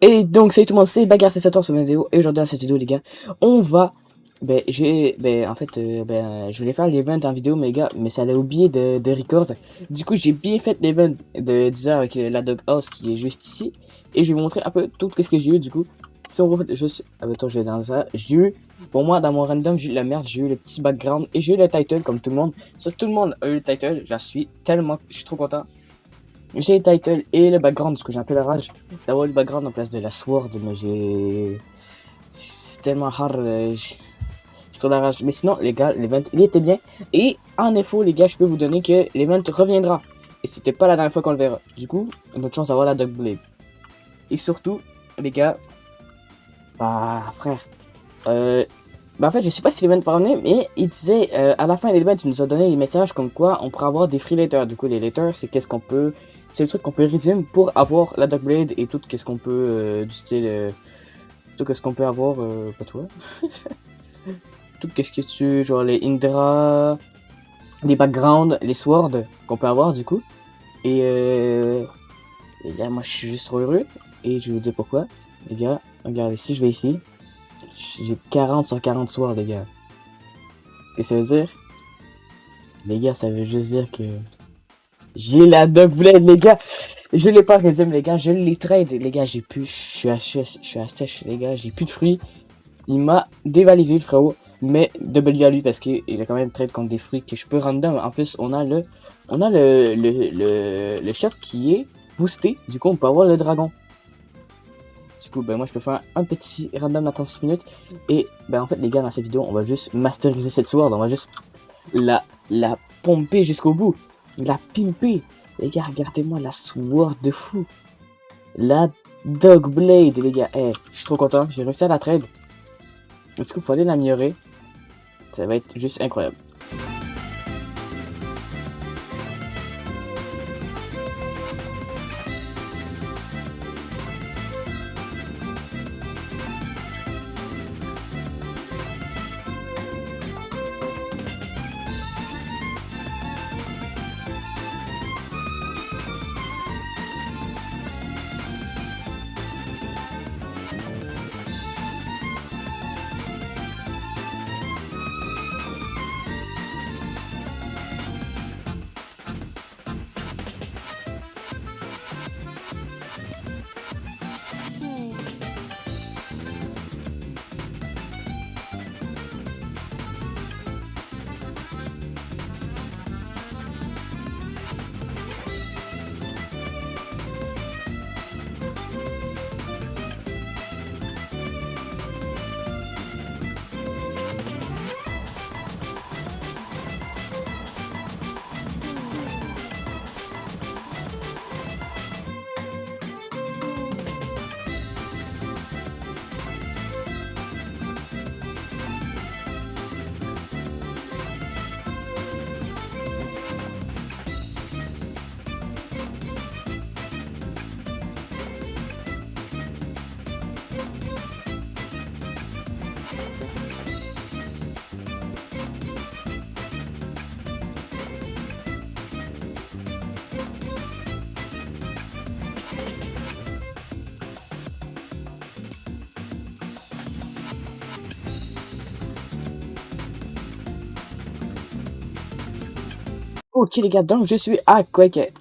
Et donc salut tout le monde, c'est Bagarre, c'est Sator sur ma vidéo. Et aujourd'hui dans cette vidéo les gars, on va... je voulais faire l'event en vidéo mais les gars, mais ça allait oublier de record. Du coup j'ai bien fait l'event de 10 heures avec la Dog House qui est juste ici. Et je vais vous montrer un peu tout ce que j'ai eu du coup. Si on refait juste... Ah ben toi je vais dans ça. J'ai eu... Pour moi dans mon random j'ai eu la merde, j'ai eu le petit background et j'ai eu le title comme tout le monde. Ça tout le monde a eu le title, j'en suis tellement... Je suis trop content. J'ai le title et le background, parce que j'ai un peu la rage d'avoir le background en place de la sword, mais j'ai... C'est tellement hard, j'ai trop la rage. Mais sinon, les gars, l'event, il était bien. Et en info, les gars, je peux vous donner que l'event reviendra. Et c'était pas la dernière fois qu'on le verra. Du coup, notre chance d'avoir la Dog Blade. Et surtout, les gars... Bah, frère... en fait, je sais pas si l'event va revenir, mais il disait, à la fin de l'event, il nous a donné des messages comme quoi on pourrait avoir des free letters. Du coup, les letters, c'est qu'est-ce qu'on peut... C'est le truc qu'on peut résumer pour avoir la Dog Blade et tout qu'est-ce qu'on peut, du style... tout qu'est-ce qu'on peut avoir, pas toi. Tout qu'est-ce que tu... Genre les Indra... Les backgrounds, les swords qu'on peut avoir, du coup. Et les gars, moi, je suis juste trop heureux. Et je vais vous dire pourquoi. Les gars, regardez, si je vais ici... J'ai 40 sur 40 swords, les gars. Qu'est-ce que ça veut dire? Les gars, ça veut juste dire que... J'ai la Dog Blade, les gars. Je l'ai pas résume, les gars. Je l'ai trade, les gars. J'ai plus... Je suis à sèche, les gars. J'ai plus de fruits. Il m'a dévalisé, le frérot. Mais W à lui, parce qu'il a quand même trade contre des fruits que je peux random. En plus, on a le shop qui est boosté. Du coup, on peut avoir le dragon. Du coup, ben moi je peux faire un petit random à 36 minutes. Et ben en fait les gars, dans cette vidéo, on va juste masteriser cette sword. On va juste la pomper jusqu'au bout. La pimper. Les gars, regardez-moi la sword de fou. La Dog Blade, les gars. Eh, je suis trop content. J'ai réussi à la trade. Est-ce qu'il faut aller l'améliorer? Ça va être juste incroyable. Ok les gars, donc je suis à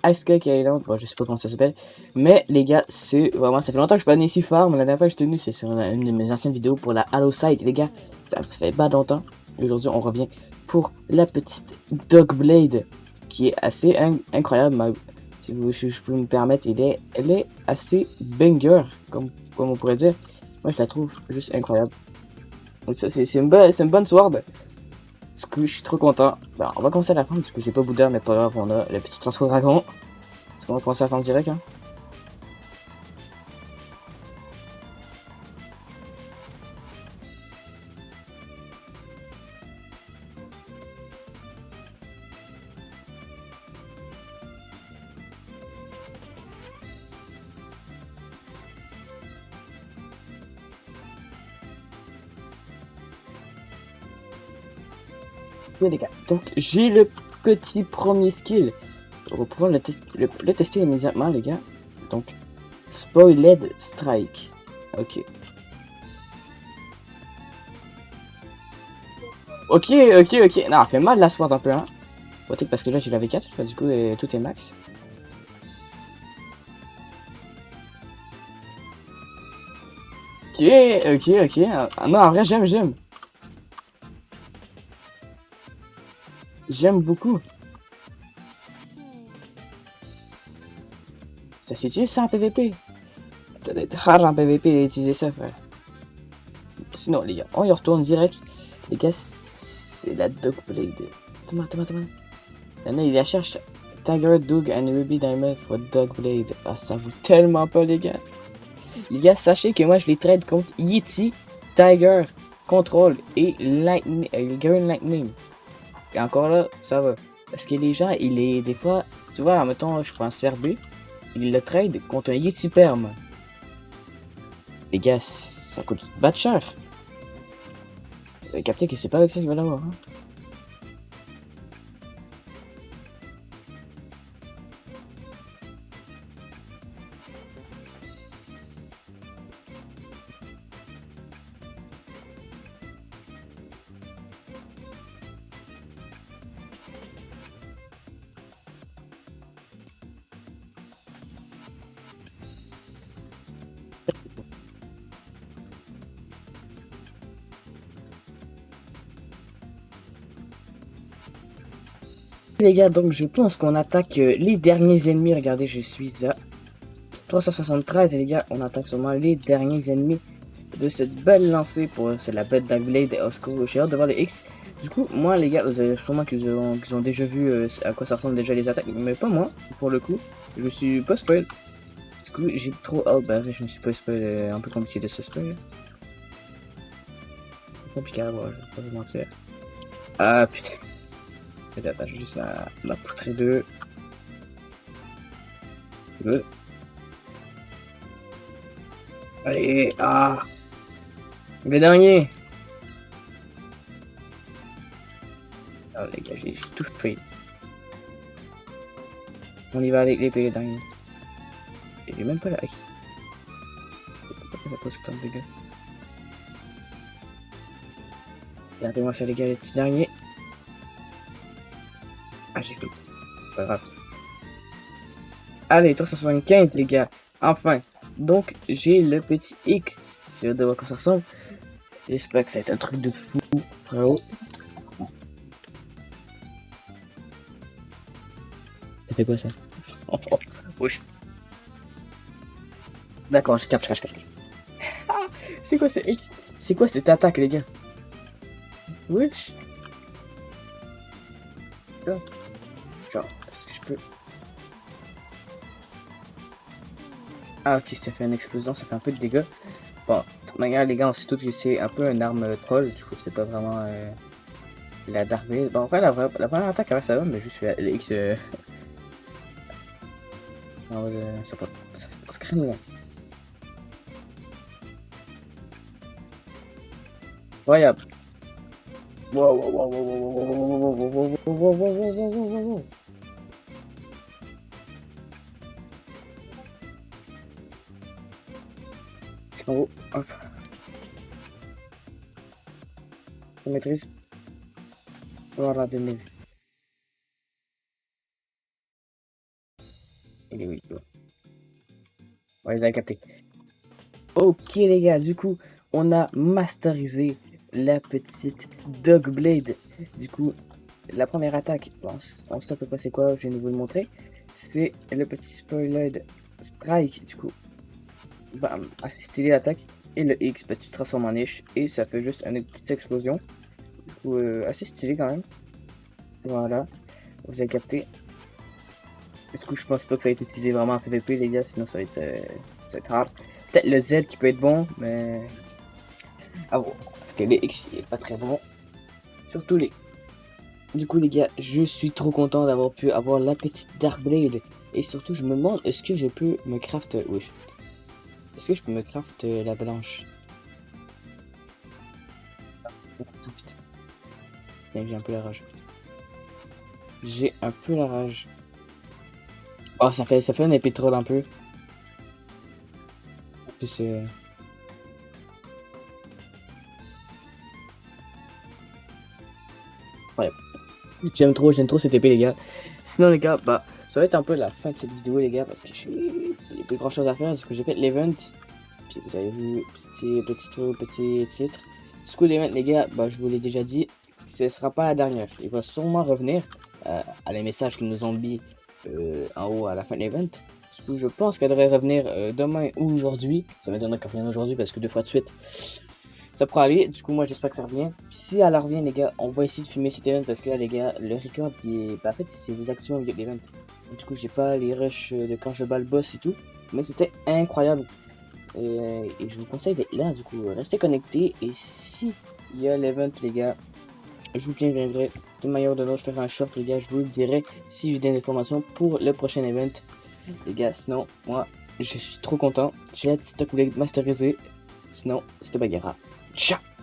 Ice Quake Island, bon je sais pas comment ça s'appelle, mais les gars, c'est vraiment, ça fait longtemps que je suis pas venu ici farm, la dernière fois que j'étais venu c'est sur une de mes anciennes vidéos pour la Halo Side, les gars, ça fait pas longtemps, et aujourd'hui on revient pour la petite Dog Blade, qui est assez incroyable, si je peux me permettre, elle est assez banger, comme on pourrait dire, moi je la trouve juste incroyable, donc ça c'est une bonne sword. Du coup, je suis trop content. Bah, on va commencer à la fin, parce que j'ai pas Bouddha, mais pas grave, on a le petit transfo dragon. Est-ce qu'on va commencer à la fin direct, hein? Oui, les gars. Donc, j'ai le petit premier skill. On va pouvoir le tester immédiatement, les gars. Donc, Spoiled Strike. Ok. Ok, ok, ok. Non, elle fait mal la sword un peu, hein. Peut-être parce que là j'ai la V4, du coup tout est max. Ok, ok, ok. Ah, non, en vrai j'aime. J'aime beaucoup. Ça s'est utilisé ça en PVP. Ça doit être rare en PVP d'utiliser ça, frère. Sinon, les gars, on y retourne direct. Les gars, c'est la Dogblade. Thomas. Là, il la cherche. Tiger, Doug and Ruby Diamond for Dogblade. Ah, ça vaut tellement pas, les gars. Les gars, sachez que moi, je les trade contre Yeti, Tiger, Control et Lightning, Green Lightning. Et encore là, ça va. Parce que les gens, des fois, tu vois, mettons, je prends un CRB, ils le trade contre un Yeti Perm. Les gars, ça coûte pas de cher. Vous avez capté que c'est pas avec ça qu'il va l'avoir, hein. Les gars, donc je pense qu'on attaque les derniers ennemis. Regardez, je suis à 373 et les gars, on attaque seulement les derniers ennemis de cette belle lancée pour c'est la bête d'Agblade et Osco. J'ai hâte de voir les X. Du coup, moi les gars, vous avez sûrement qu'ils ont déjà vu à quoi ça ressemble déjà les attaques, mais pas moi, pour le coup. Je suis pas spoil. Du coup, j'ai trop hâte. Bah, je me suis pas spoil, un peu compliqué de se spoil. Compliqué à voir, je vais pas vous mentir. Ah putain. Attends, j'ai juste la poutrée 2. Allez, ah, le dernier. Ah les gars, j'ai tout fait. On y va avec l'épée les derniers. Et j'ai même pas la hache. Pourquoi ça pose autant de dégâts? Regardez-moi ça les gars, les petits derniers. Ah j'ai fait. Pas grave. Allez, 375 les gars. Enfin. Donc j'ai le petit X. J'ai hâte de voir comment ça ressemble. J'espère que ça va être un truc de fou, frérot. Ça fait quoi ça? Oh, oh, wesh. D'accord, je capte. Ah, c'est quoi ce X? C'est quoi cette attaque les gars? Wesh. Genre, est-ce que je peux... Ah ok, ça fait une explosion, ça fait un peu de dégâts. Bon, de toute manière les gars, on sait tous que c'est un peu une arme troll, du coup c'est pas vraiment la Darby. Bon après la première attaque ça va, mais juste le X... non, ça se crème là. Incroyable. Wow. C'est en haut, hop, on maîtrise. Voilà, 2000. Il est où, il est où? On les a captés. Ok les gars, du coup, on a masterisé la petite Dogblade. Du coup, la première attaque, on sait à peu près c'est quoi, je viens de vous le montrer. C'est le petit spoiler strike, du coup, bam, assez stylé l'attaque. Et le X, bah, tu te transformes en niche et ça fait juste une petite explosion. Du coup, assez stylé quand même. Voilà, vous avez capté. Du coup, je pense pas que ça va être utilisé vraiment en PvP les gars, sinon ça va être hard. Peut-être le Z qui peut être bon, mais... Ah bon, parce que les X, il est pas très bon. Surtout les... Du coup les gars, je suis trop content d'avoir pu avoir la petite Darkblade. Et surtout, je me demande, est-ce que je peux me craft... Oui. Est-ce que je peux me craft la blanche? Craft. J'ai un peu la rage. J'ai un peu la rage. Oh, ça fait un épée troll un peu. En plus, J'aime trop cette épée, les gars. Sinon, les gars, bah, ça va être un peu la fin de cette vidéo, les gars, parce que j'ai plus grand chose à faire. Du coup, j'ai fait l'event. Puis vous avez vu, petit titre. Du coup, l'event, les gars, bah, je vous l'ai déjà dit, ce sera pas la dernière. Il va sûrement revenir à les messages qu'ils nous ont mis en haut à la fin de l'event. Du coup, je pense qu'elle devrait revenir demain ou aujourd'hui. Ça m'étonnerait qu'elle revienne aujourd'hui parce que 2 fois de suite, ça pourrait aller. Du coup, moi, j'espère que ça revient. Puis si elle revient, les gars, on va essayer de filmer cet event parce que là, les gars, le record, bah, en fait, c'est des actions de l'event. Du coup, j'ai pas les rushs de quand je bats le boss et tout. Mais c'était incroyable. Et je vous conseille d'être là, du coup, restez connectés. Et si il y a l'event, les gars, je vous préviendrai de manière ou de l'autre. Je ferai un short, les gars, je vous le dirai si j'ai des informations pour le prochain event. Les gars, sinon, moi, je suis trop content. J'ai la petite coulée masterisée. Sinon, c'était Bagheera. Ciao!